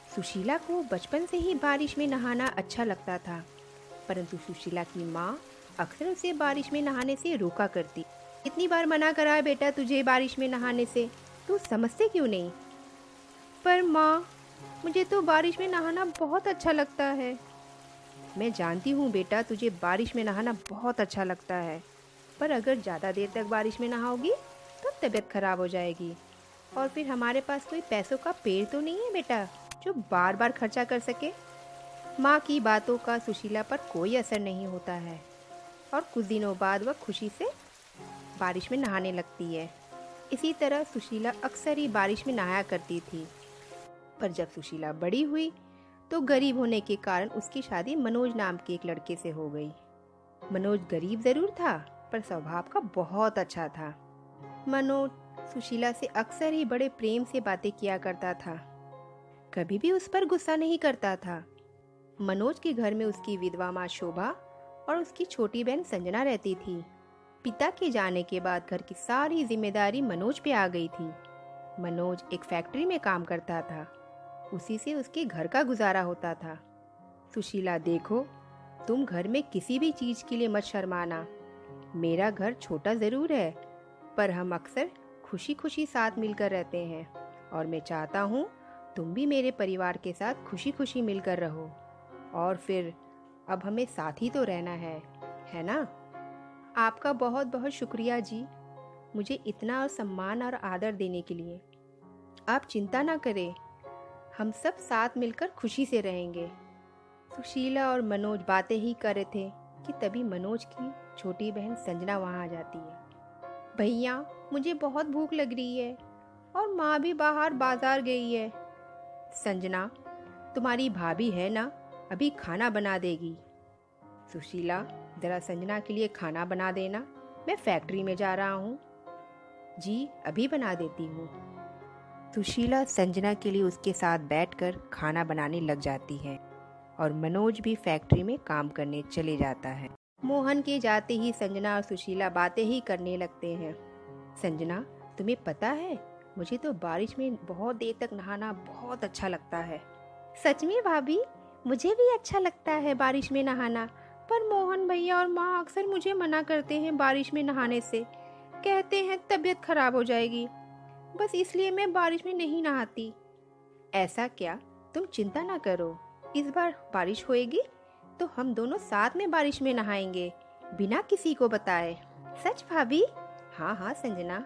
सुशीला को बचपन से ही बारिश में नहाना अच्छा लगता था, परंतु सुशीला की माँ अक्सर उसे बारिश में नहाने से रोका करती। इतनी बार मना करा है बेटा तुझे बारिश में नहाने से, तू समझते क्यों नहीं? पर माँ, मुझे तो बारिश में नहाना बहुत अच्छा लगता है। मैं जानती हूँ बेटा, तुझे बारिश में नहाना बहुत अच्छा लगता है, पर अगर ज़्यादा देर तक बारिश में नहाओगी तो तबीयत खराब हो जाएगी। और फिर हमारे पास कोई पैसों का पेड़ तो नहीं है बेटा, जो बार बार खर्चा कर सके। माँ की बातों का सुशीला पर कोई असर नहीं होता है और कुछ दिनों बाद वह खुशी से बारिश में नहाने लगती है। इसी तरह सुशीला अक्सर ही बारिश में नहाया करती थी। पर जब सुशीला बड़ी हुई तो गरीब होने के कारण उसकी शादी मनोज नाम के एक लड़के से हो गई। मनोज गरीब जरूर था, पर स्वभाव का बहुत अच्छा था। मनोज सुशीला से अक्सर ही बड़े प्रेम से बातें किया करता था, कभी भी उस पर गुस्सा नहीं करता था। मनोज के घर में उसकी विधवा माँ शोभा और उसकी छोटी बहन संजना रहती थी। पिता के जाने के बाद घर की सारी जिम्मेदारी मनोज पे आ गई थी। मनोज एक फैक्ट्री में काम करता था, उसी से उसके घर का गुजारा होता था। सुशीला देखो, तुम घर में किसी भी चीज के लिए मत शर्माना। मेरा घर छोटा जरूर है, पर हम अक्सर खुशी खुशी साथ मिलकर रहते हैं और मैं चाहता हूँ तुम भी मेरे परिवार के साथ खुशी खुशी मिलकर रहो। और फिर अब हमें साथ ही तो रहना है ना? आपका बहुत बहुत शुक्रिया जी, मुझे इतना सम्मान और आदर देने के लिए। आप चिंता ना करें, हम सब साथ मिलकर खुशी से रहेंगे। सुशीला और मनोज बातें ही कर रहे थे कि तभी मनोज की छोटी बहन संजना वहाँ आ जाती है। भैया, मुझे बहुत भूख लग रही है और माँ भी बाहर बाजार गई है। संजना, तुम्हारी भाभी है ना, अभी खाना बना देगी। सुशीला, जरा संजना के लिए खाना बना देना, मैं फैक्ट्री में जा रहा हूँ। जी, अभी बना देती हूँ। सुशीला संजना के लिए उसके साथ बैठकर खाना बनाने लग जाती है और मनोज भी फैक्ट्री में काम करने चले जाता है। मोहन के जाते ही संजना और सुशीला बातें ही करने लगते हैं। संजना, तुम्हें पता है, मुझे तो बारिश में बहुत देर तक नहाना बहुत अच्छा लगता है। सच में भाभी, मुझे भी अच्छा लगता है बारिश में नहाना, पर मोहन भैया और माँ अक्सर मुझे मना करते हैं बारिश में नहाने से। कहते हैं तबीयत खराब हो जाएगी, बस इसलिए मैं बारिश में नहीं नहाती। ऐसा क्या? तुम चिंता ना करो, इस बार बारिश होएगी तो हम दोनों साथ में बारिश में नहाएंगे, बिना किसी को बताए। सच भाभी? हाँ हाँ संजना।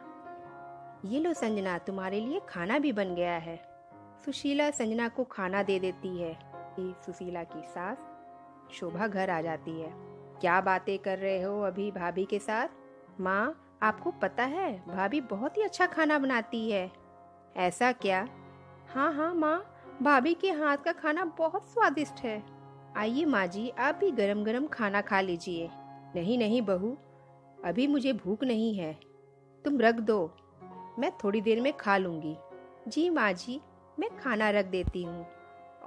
ये लो संजना, तुम्हारे लिए खाना भी बन गया है। सुशीला संजना को खाना दे देती है कि सुशीला की सास शोभा घर आ जाती है। क्या बातें कर रहे हो अभी भाभी के साथ? माँ, आपको पता है भाभी बहुत ही अच्छा खाना बनाती है। ऐसा क्या? हाँ हाँ माँ, भाभी के हाथ का खाना बहुत स्वादिष्ट है। आइए माँ जी, आप भी गरम गरम खाना खा लीजिए। नहीं नहीं बहू, अभी मुझे भूख नहीं है, तुम रख दो, मैं थोड़ी देर में खा लूँगी। जी माँ जी, मैं खाना रख देती हूँ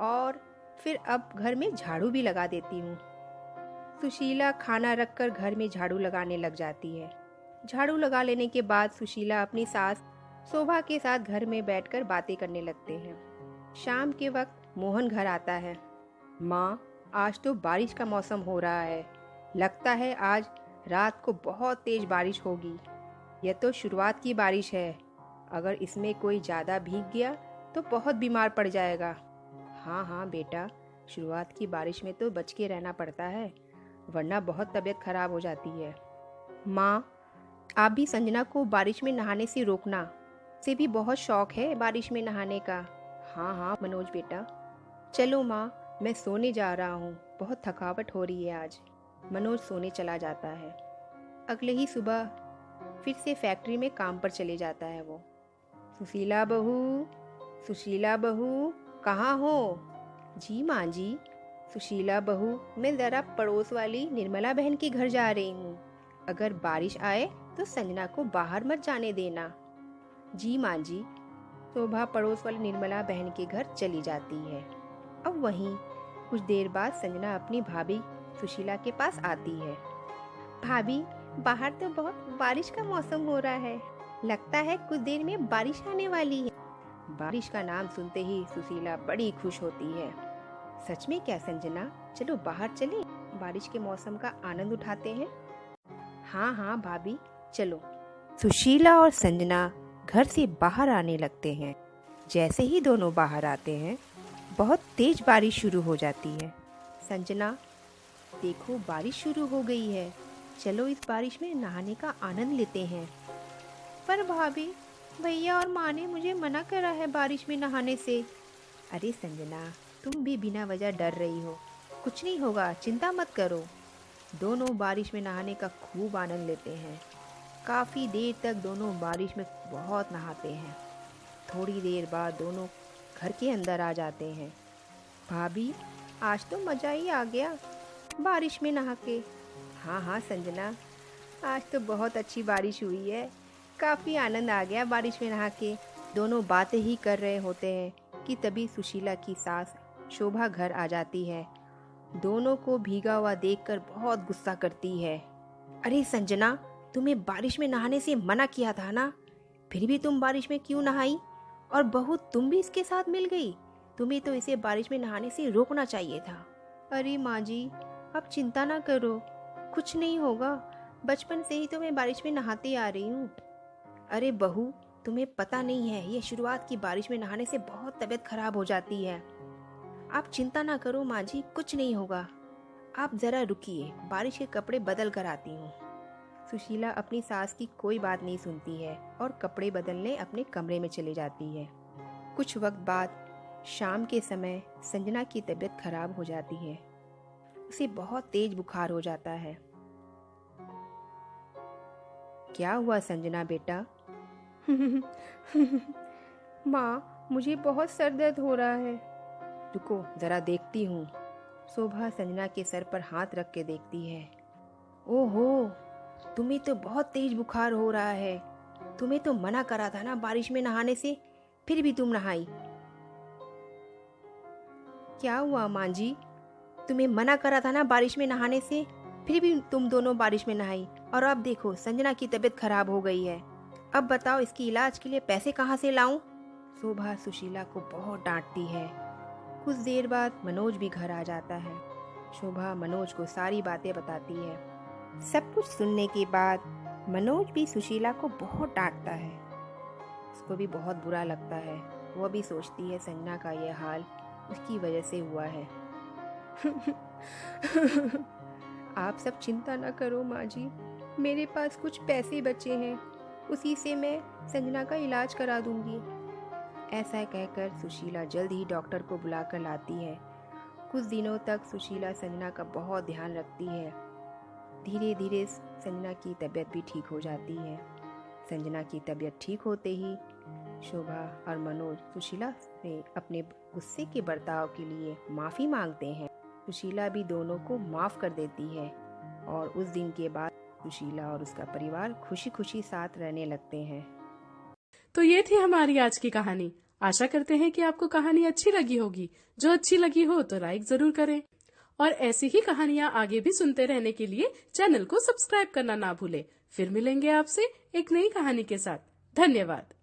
और फिर अब घर में झाड़ू भी लगा देती हूँ। सुशीला खाना रखकर घर में झाड़ू लगाने लग जाती है। झाड़ू लगा लेने के बाद सुशीला अपनी सास शोभा के साथ घर में बैठकर बातें करने लगते हैं। शाम के वक्त मोहन घर आता है। माँ, आज तो बारिश का मौसम हो रहा है, लगता है आज रात को बहुत तेज बारिश होगी। यह तो शुरुआत की बारिश है, अगर इसमें कोई ज़्यादा भीग गया तो बहुत बीमार पड़ जाएगा। हाँ हाँ बेटा, शुरुआत की बारिश में तो बच के रहना पड़ता है, वरना बहुत तबीयत खराब हो जाती है। माँ, आप भी संजना को बारिश में नहाने से रोकना, उसे भी बहुत शौक है बारिश में नहाने का। हाँ हाँ मनोज बेटा। चलो माँ, मैं सोने जा रहा हूँ, बहुत थकावट हो रही है आज। मनोज सोने चला जाता है। अगले ही सुबह फिर से फैक्ट्री में काम पर चले जाता है वो। सुशीला बहू, सुशीला बहू, कहाँ हो? जी माँ जी। सुशीला बहू, मैं ज़रा पड़ोस वाली निर्मला बहन के घर जा रही हूँ, अगर बारिश आए तो संजना को बाहर मत जाने देना। जी माँ जी। शोभा पड़ोस वाली निर्मला बहन के घर चली जाती है। अब वहीं कुछ देर बाद संजना अपनी भाभी सुशीला के पास आती है। भाभी, बाहर तो बहुत बारिश का मौसम हो रहा है, लगता है कुछ देर में बारिश आने वाली है। बारिश का नाम सुनते ही सुशीला बड़ी खुश होती है। सच में क्या संजना, चलो बाहर चलें, बारिश के मौसम का आनंद उठाते हैं। हाँ हाँ भाभी चलो। सुशीला और संजना घर से बाहर आने लगते हैं। जैसे ही दोनों बाहर आते हैं बहुत तेज बारिश शुरू हो जाती है। संजना देखो बारिश शुरू हो गई है, चलो इस बारिश में नहाने का आनंद लेते हैं। पर भाभी भैया और माँ ने मुझे मना करा है बारिश में नहाने से। अरे संजना तुम भी बिना वजह डर रही हो, कुछ नहीं होगा, चिंता मत करो। दोनों बारिश में नहाने का खूब आनंद लेते हैं। काफ़ी देर तक दोनों बारिश में बहुत नहाते हैं। थोड़ी देर बाद दोनों घर के अंदर आ जाते हैं। भाभी आज तो मज़ा ही आ गया बारिश में नहा के। हाँ हाँ संजना, आज तो बहुत अच्छी बारिश हुई है, काफ़ी आनंद आ गया बारिश में नहा के। दोनों बातें ही कर रहे होते हैं कि तभी सुशीला की सास शोभा घर आ जाती है। दोनों को भीगा हुआ देखकर बहुत गुस्सा करती है। अरे संजना, तुम्हें बारिश में नहाने से मना किया था ना, फिर भी तुम बारिश में क्यों नहाई? और बहू तुम भी इसके साथ मिल गई, तुम्हें तो इसे बारिश में नहाने से रोकना चाहिए था। अरे माँ जी आप चिंता ना करो, कुछ नहीं होगा, बचपन से ही तो मैं बारिश में नहाती आ रही हूँ। अरे बहू तुम्हें पता नहीं है, ये शुरुआत की बारिश में नहाने से बहुत तबीयत खराब हो जाती है। आप चिंता ना करो माँ जी, कुछ नहीं होगा, आप ज़रा रुकिए, बारिश के कपड़े बदल कर आती हूँ। सुशीला अपनी सास की कोई बात नहीं सुनती है और कपड़े बदलने अपने कमरे में चली जाती है। कुछ वक्त बाद शाम के समय संजना की तबीयत खराब हो जाती है। उसे बहुत तेज बुखार हो जाता है। क्या हुआ संजना बेटा? माँ मुझे बहुत सर दर्द हो रहा है। रुको जरा देखती हूँ। शोभा संजना के सर पर हाथ रख के देखती है। ओहो, तुम्हें तो बहुत तेज बुखार हो रहा है, तुम्हें तो मना करा था ना बारिश में नहाने से, फिर भी तुम नहाई। क्या हुआ माँ जी, तुम्हें मना करा था ना बारिश में नहाने से, फिर भी तुम दोनों बारिश में नहाई, और अब देखो संजना की तबीयत खराब हो गई है। अब बताओ इसकी इलाज के लिए पैसे कहाँ से लाऊं? शोभा सुशीला को बहुत डांटती है। कुछ देर बाद मनोज भी घर आ जाता है। शोभा मनोज को सारी बातें बताती है। सब कुछ सुनने के बाद मनोज भी सुशीला को बहुत डांटता है। उसको भी बहुत बुरा लगता है। वह भी सोचती है संजना का यह हाल उसकी वजह से हुआ है। आप सब चिंता ना करो माँ जी, मेरे पास कुछ पैसे बचे हैं, उसी से मैं संजना का इलाज करा दूंगी। ऐसा कहकर सुशीला जल्द ही डॉक्टर को बुलाकर लाती है। कुछ दिनों तक सुशीला संजना का बहुत ध्यान रखती है। धीरे धीरे संजना की तबीयत भी ठीक हो जाती है। संजना की तबीयत ठीक होते ही शोभा और मनोज सुशीला से अपने गुस्से के बर्ताव के लिए माफ़ी मांगते हैं। सुशीला भी दोनों को माफ़ कर देती है और उस दिन के बाद सुशीला और उसका परिवार खुशी खुशी साथ रहने लगते हैं। तो ये थी हमारी आज की कहानी। आशा करते हैं कि आपको कहानी अच्छी लगी होगी। जो अच्छी लगी हो तो लाइक जरूर करें और ऐसी ही कहानियाँ आगे भी सुनते रहने के लिए चैनल को सब्सक्राइब करना ना भूलें। फिर मिलेंगे आपसे एक नई कहानी के साथ। धन्यवाद।